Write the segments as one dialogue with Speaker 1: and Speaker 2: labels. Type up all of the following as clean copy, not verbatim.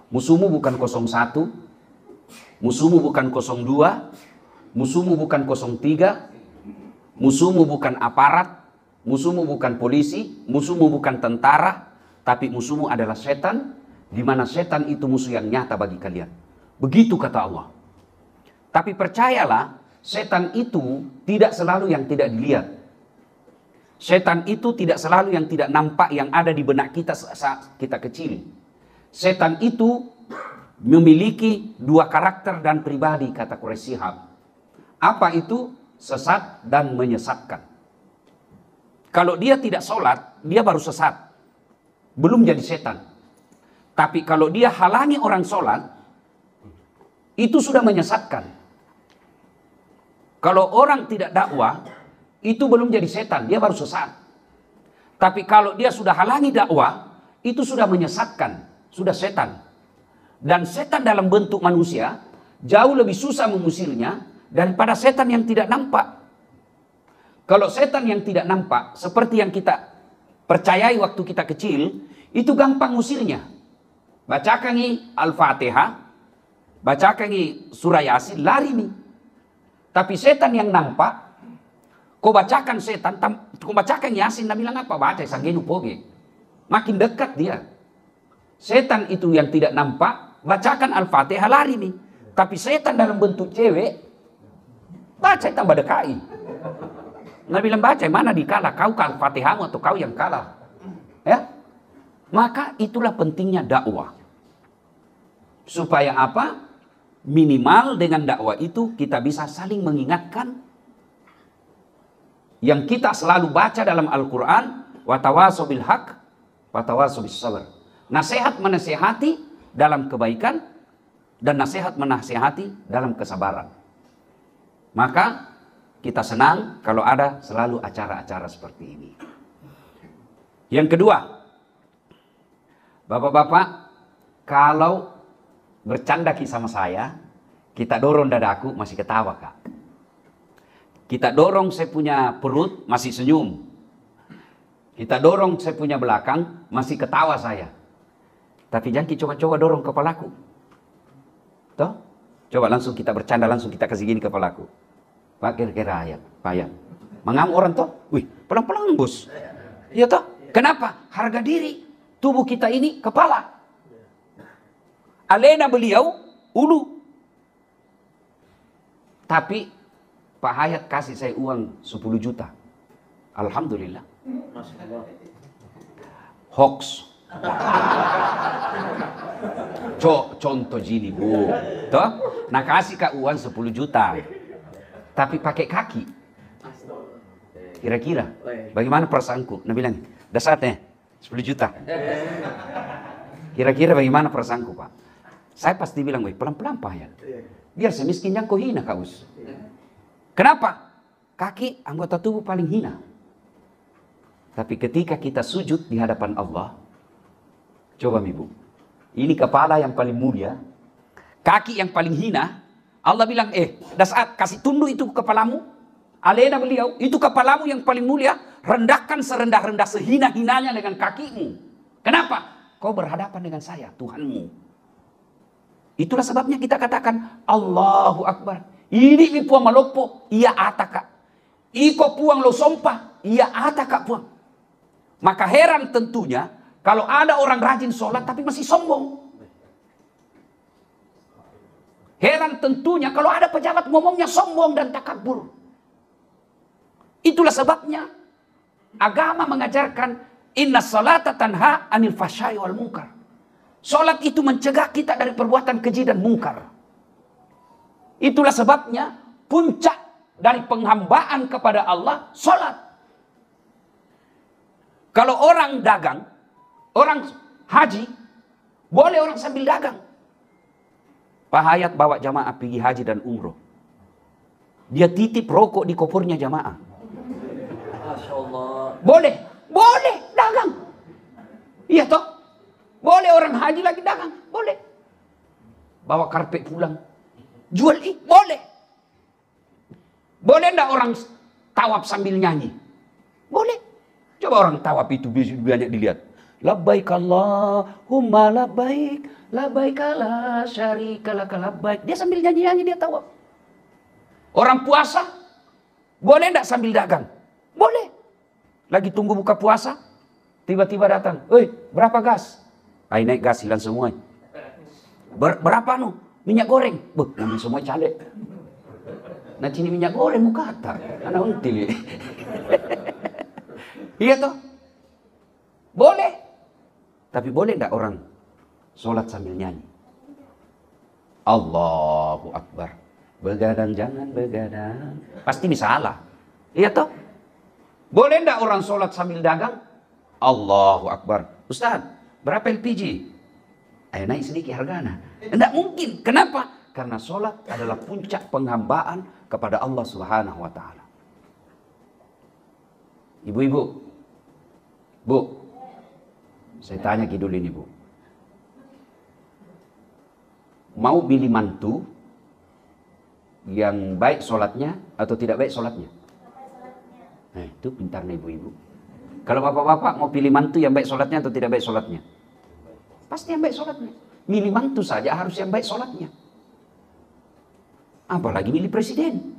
Speaker 1: Musuhmu bukan 01, musuhmu bukan 02, musuhmu bukan 03, musuhmu bukan aparat, musuhmu bukan polisi, musuhmu bukan tentara, tapi musuhmu adalah setan, di mana setan itu musuh yang nyata bagi kalian. Begitu kata Allah. Tapi percayalah, setan itu tidak selalu yang tidak dilihat. Setan itu tidak selalu yang tidak nampak yang ada di benak kita saat kita kecil. Setan itu memiliki dua karakter dan pribadi, kata Quraisy Shihab. Apa itu? Sesat dan menyesatkan. Kalau dia tidak sholat, dia baru sesat. Belum jadi setan. Tapi kalau dia halangi orang sholat, itu sudah menyesatkan. Kalau orang tidak dakwah, itu belum jadi setan, dia baru sesat. Tapi kalau dia sudah halangi dakwah, itu sudah menyesatkan. Sudah setan. Dan setan dalam bentuk manusia jauh lebih susah mengusirnya daripada setan yang tidak nampak. Kalau setan yang tidak nampak seperti yang kita percayai waktu kita kecil, itu gampang ngusirnya. Bacakan Al-Fatihah, bacakan surah Yasin, lari nih. Tapi setan yang nampak, kau bacakan setan, kau bacakan Yasin, dia bilang apa? Baca sanggenu poge. Makin dekat dia. Setan itu yang tidak nampak, bacakan Al-Fatihah, lari nih. Tapi setan dalam bentuk cewek, baca tambah dekai. Nah bilang baca, mana dikalah? Kau kan Al-Fatihahmu atau kau yang kalah? Ya? Maka itulah pentingnya dakwah. Supaya apa? Minimal dengan dakwah itu kita bisa saling mengingatkan yang kita selalu baca dalam Al-Quran, watawasau bil haq, watawasau bis sabr. Nasihat menasihati dalam kebaikan dan nasihat menasihati dalam kesabaran. Maka kita senang kalau ada selalu acara-acara seperti ini. Yang kedua, bapak-bapak, kalau bercanda sama saya, kita dorong dadaku masih ketawa, Kak. Kita dorong saya punya perut masih senyum. Kita dorong saya punya belakang masih ketawa saya. Tapi jangan coba-coba dorong kepalaku. Toh? Coba langsung kita bercanda, langsung kita kasih gini kepalaku. Pak kira-kira ayat, payah. Mengamuk orang toh? Wih, pelan-pelan bos. Iya toh? Kenapa? Harga diri tubuh kita ini kepala. Alena beliau ulu. Tapi Pak Hayat kasih saya uang 10 juta. Alhamdulillah. Hoax. Contoh gini bu, toh? Nah kasih kak uang 10 juta, tapi pakai kaki. Kira-kira bagaimana perasaanku? Nah bilang, dasarnya 10 juta. Kira-kira bagaimana perasaanku pak? Saya pasti bilang, pelan-pelan pak ya. Biar semiskin yang kau hina kau. Kenapa? Kaki anggota tubuh paling hina. Tapi ketika kita sujud di hadapan Allah, coba ibu, ini kepala yang paling mulia, kaki yang paling hina. Allah bilang, saat kasih tunduk itu kepalamu. Alena beliau, itu kepalamu yang paling mulia, rendahkan serendah-rendah sehina-hinanya dengan kakimu. Kenapa? Kau berhadapan dengan saya, Tuhanmu. Itulah sebabnya kita katakan, Allahu Akbar. Ini puang malopo, iya ataka. Iko puang lo sompa, iya ataka puang. Maka heran tentunya, kalau ada orang rajin sholat tapi masih sombong. Heran tentunya kalau ada pejabat ngomongnya sombong dan takabur. Itulah sebabnya agama mengajarkan inna salata tanha anil fahsya'i wal munkar. Sholat itu mencegah kita dari perbuatan keji dan mungkar. Itulah sebabnya puncak dari penghambaan kepada Allah sholat. Kalau orang dagang, orang haji, boleh orang sambil dagang. Pak Hayat bawa jamaah pergi haji dan umroh. Dia titip rokok di kopernya jamaah. Masya Allah. Boleh dagang. Iya toh? Boleh orang haji lagi dagang, boleh. Bawa karpet pulang, jual boleh. Boleh enggak orang tawaf sambil nyanyi? Boleh. Coba orang tawaf itu banyak dilihat. Labbaik Allahumma labbaik, labbaik la syarika lak labbaik. Dia sambil nyanyi-nyanyi dia tawaf. Orang puasa boleh enggak sambil dagang? Boleh. Lagi tunggu buka puasa, tiba-tiba datang, "Oi, berapa gas?" "Ai naik gas hilang semua." Berapa nu? Minyak goreng. Beuh, ngambil semua caleg. Nah cini minyak goreng muka kata. Anak until. Iya toh? Boleh. Tapi boleh enggak orang sholat sambil nyanyi? Allahu Akbar. Begadang jangan begadang. Pasti salah. Iya toh? Boleh enggak orang sholat sambil dagang? Allahu Akbar. Ustaz, berapa LPG? Ayo naik sedikit harganya. Enggak mungkin. Kenapa? Karena sholat adalah puncak penghambaan kepada Allah Subhanahu wa Ta'ala. Ibu-ibu, Bu, saya tanya dulu ini, Bu. Mau pilih mantu yang baik sholatnya atau tidak baik sholatnya? Nah, itu pintarnya ibu-ibu. Kalau bapak-bapak mau pilih mantu yang baik sholatnya atau tidak baik sholatnya? Pasti yang baik sholatnya. Milih mantu saja harus yang baik sholatnya. Apalagi milih presiden.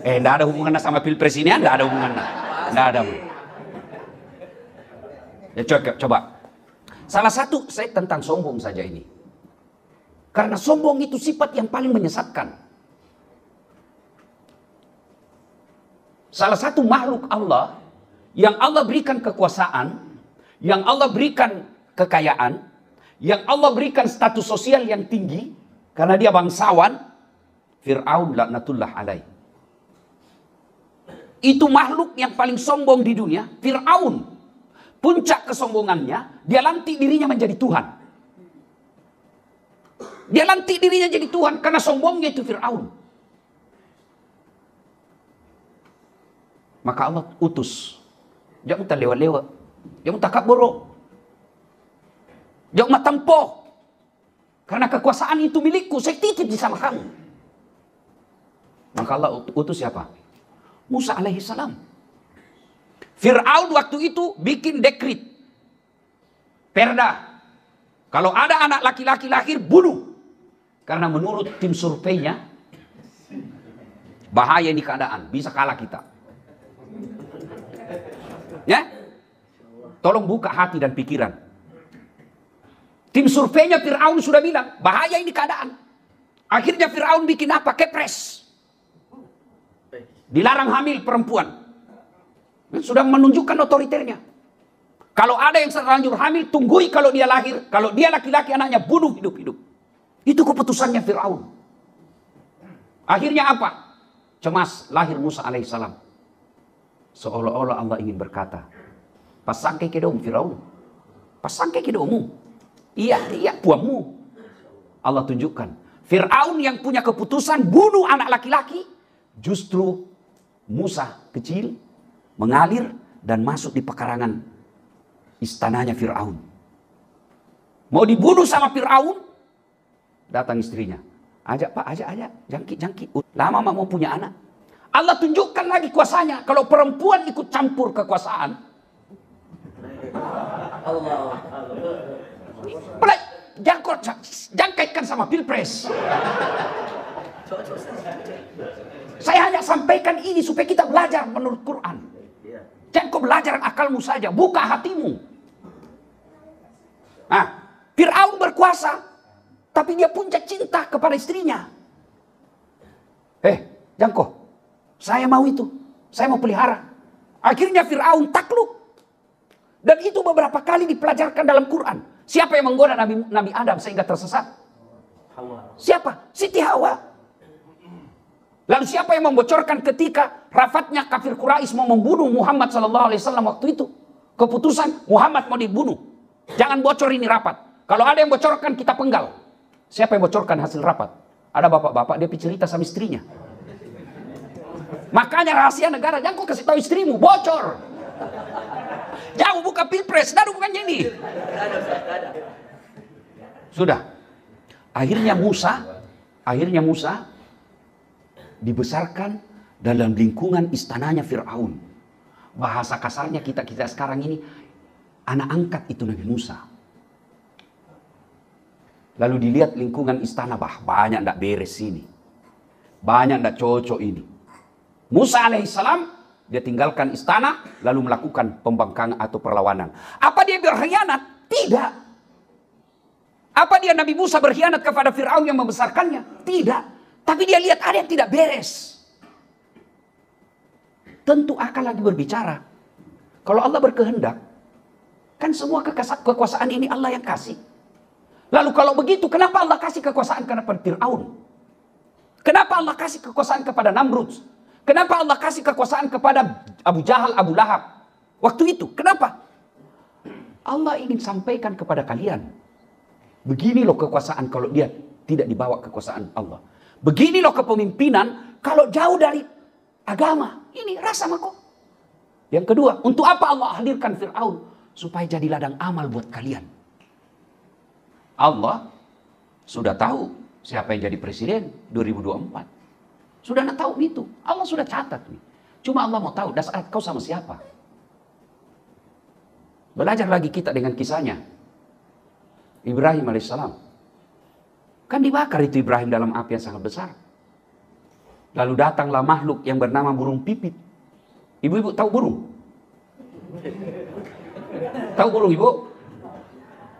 Speaker 1: Enggak ada hubungannya sama pilpres ini, enggak ada hubungannya. Enggak ada. Ya coba. Salah satu saya tentang sombong saja ini. Karena sombong itu sifat yang paling menyesatkan. Salah satu makhluk Allah yang Allah berikan kekuasaan, yang Allah berikan kekayaan, yang Allah berikan status sosial yang tinggi karena dia bangsawan, Fir'aun laknatullah alaih. Itu makhluk yang paling sombong di dunia, Fir'aun. Puncak kesombongannya, dia lantik dirinya menjadi Tuhan. Dia lantik dirinya jadi Tuhan karena sombongnya itu Fir'aun. Maka Allah utus. Jangan tak lewat-lewat. Jangan tak kabur. Jangan tempoh. Karena kekuasaan itu milikku, saya titip di sama kamu. Maka Allah utus siapa? Musa alaihissalam. Fir'aun waktu itu bikin dekrit. Perda. Kalau ada anak laki-laki lahir, bunuh. Karena menurut tim surveinya, bahaya ini keadaan, bisa kalah kita. Ya? Tolong buka hati dan pikiran. Tim surveinya Fir'aun sudah bilang, bahaya ini keadaan. Akhirnya Fir'aun bikin apa? Kepres. Dilarang hamil perempuan. Sudah menunjukkan otoriternya. Kalau ada yang terlanjur hamil, tunggui kalau dia lahir. Kalau dia laki-laki, anaknya bunuh hidup-hidup. Itu keputusannya Fir'aun. Akhirnya apa? Cemas, lahir Musa alaihissalam. Seolah-olah Allah ingin berkata, pasangke kedom Fir'aun. Pasangke kedommu. Iya, puamu. Allah tunjukkan. Fir'aun yang punya keputusan bunuh anak laki-laki. Justru Musa kecil mengalir dan masuk di pekarangan istananya Fir'aun. Mau dibunuh sama Fir'aun, datang istrinya. Ajak pak, ajak. Jangkit. Lama mau punya anak. Allah tunjukkan lagi kuasanya. Kalau perempuan ikut campur kekuasaan. Jangkaitkan sama pilpres. Saya hanya sampaikan ini supaya kita belajar menurut Quran. Jangan kau belajar akalmu saja. Buka hatimu. Nah, Fir'aun berkuasa. Tapi dia puncak cinta kepada istrinya. Jangko. Saya mau itu. Saya mau pelihara. Akhirnya Fir'aun takluk. Dan itu beberapa kali dipelajarkan dalam Quran. Siapa yang menggoda Nabi Adam sehingga tersesat? Hawa. Siapa? Siti Hawa. Lalu siapa yang membocorkan ketika rafatnya kafir Quraisy mau membunuh Muhammad SAW waktu itu? Keputusan Muhammad mau dibunuh. Jangan bocor ini rapat. Kalau ada yang bocorkan kita penggal. Siapa yang bocorkan hasil rapat? Ada bapak-bapak dia cerita sama istrinya. Makanya rahasia negara, jangan kau kasih tahu istrimu, bocor. Jauh buka pilpres, dah bukan ini. Sudah. Akhirnya Musa dibesarkan dalam lingkungan istananya Fir'aun. Bahasa kasarnya kita sekarang ini, anak angkat itu Nabi Musa. Lalu dilihat lingkungan istana, banyak tidak beres ini. Banyak tidak cocok ini. Musa alaihissalam, dia tinggalkan istana, lalu melakukan pembangkangan atau perlawanan. Apa dia berkhianat? Tidak. Apa dia Nabi Musa berkhianat kepada Fir'aun yang membesarkannya? Tidak. Tapi dia lihat ada yang tidak beres. Tentu akal lagi berbicara. Kalau Allah berkehendak, kan semua kekuasaan ini Allah yang kasih. Lalu kalau begitu, kenapa Allah kasih kekuasaan kepada Fir'aun? Kenapa Allah kasih kekuasaan kepada Namrud? Kenapa Allah kasih kekuasaan kepada Abu Jahal, Abu Lahab? Waktu itu, kenapa? Allah ingin sampaikan kepada kalian. Begini loh kekuasaan kalau dia tidak dibawa kekuasaan Allah. Begini loh kepemimpinan kalau jauh dari agama. Ini rasa mako. Yang kedua, untuk apa Allah hadirkan Fir'aun? Supaya jadi ladang amal buat kalian. Allah sudah tahu siapa yang jadi presiden 2024. Sudah tahu itu. Allah sudah catat. Cuma Allah mau tahu dasar kau sama siapa. Belajar lagi kita dengan kisahnya. Ibrahim alaihissalam. Kan dibakar itu Ibrahim dalam api yang sangat besar. Lalu datanglah makhluk yang bernama burung pipit. Ibu-ibu tahu burung? Tahu burung ibu?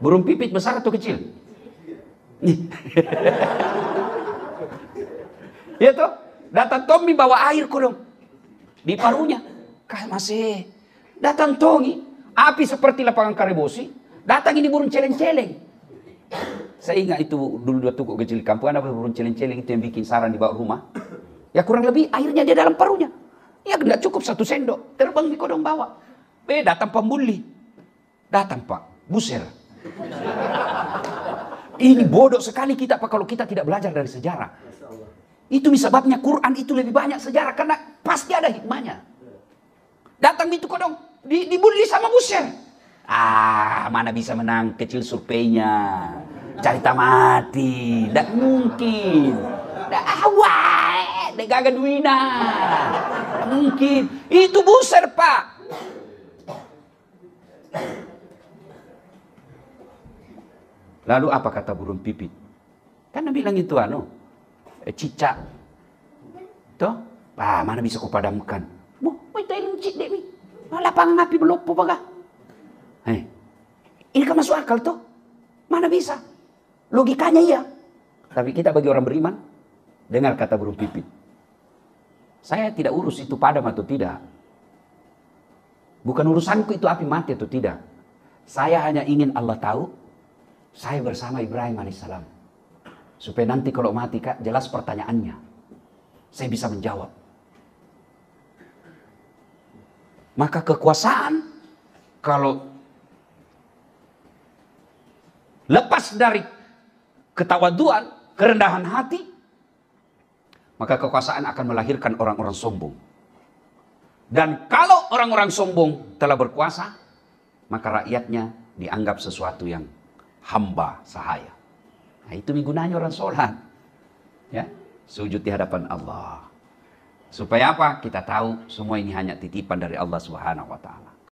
Speaker 1: Burung pipit besar atau kecil? Ya toh? Datang Tommy bawa air kodong. Di paruhnya. Masih. Datang Tommy. Api seperti lapangan karebosi. Datang ini burung celeng-celeng. Saya ingat itu dulu waktu kecil di kampung. Ada burung celeng-celeng itu yang bikin sarang di bawah rumah. Ya kurang lebih airnya dia dalam paruhnya. Ya nggak cukup 1 sendok. Terbang di kodong bawa. Datang pembuli. Datang Pak. Buser. Ini bodoh sekali kita Pak kalau kita tidak belajar dari sejarah. Itu sebabnya Quran itu lebih banyak sejarah karena pasti ada hikmahnya. Datang itu kodong dibully sama Buser. Mana bisa menang kecil surveinya. Carita mati. Tak mungkin. Gagah duina. Tak mungkin. Itu Buser Pak. Lalu apa kata burung pipit? Kan bilang itu cicak. Toh? Mana bisa kau padamkan? Itu cicak dek. Lapangan api melopo baga. Ini kan masuk akal toh? Mana bisa? Logikanya iya. Tapi kita bagi orang beriman, dengar kata burung pipit. Saya tidak urus itu padam atau tidak. Bukan urusanku itu api mati atau tidak. Saya hanya ingin Allah tahu, saya bersama Ibrahim alaihissalam. Supaya nanti kalau mati Kak, jelas pertanyaannya. Saya bisa menjawab. Maka kekuasaan, kalau lepas dari ketawaduan, kerendahan hati, maka kekuasaan akan melahirkan orang-orang sombong. Dan kalau orang-orang sombong telah berkuasa, maka rakyatnya dianggap sesuatu yang hamba sahaya. Nah, itu gunanya orang sholat. Ya, sujud di hadapan Allah. Supaya apa? Kita tahu semua ini hanya titipan dari Allah Subhanahu wa taala.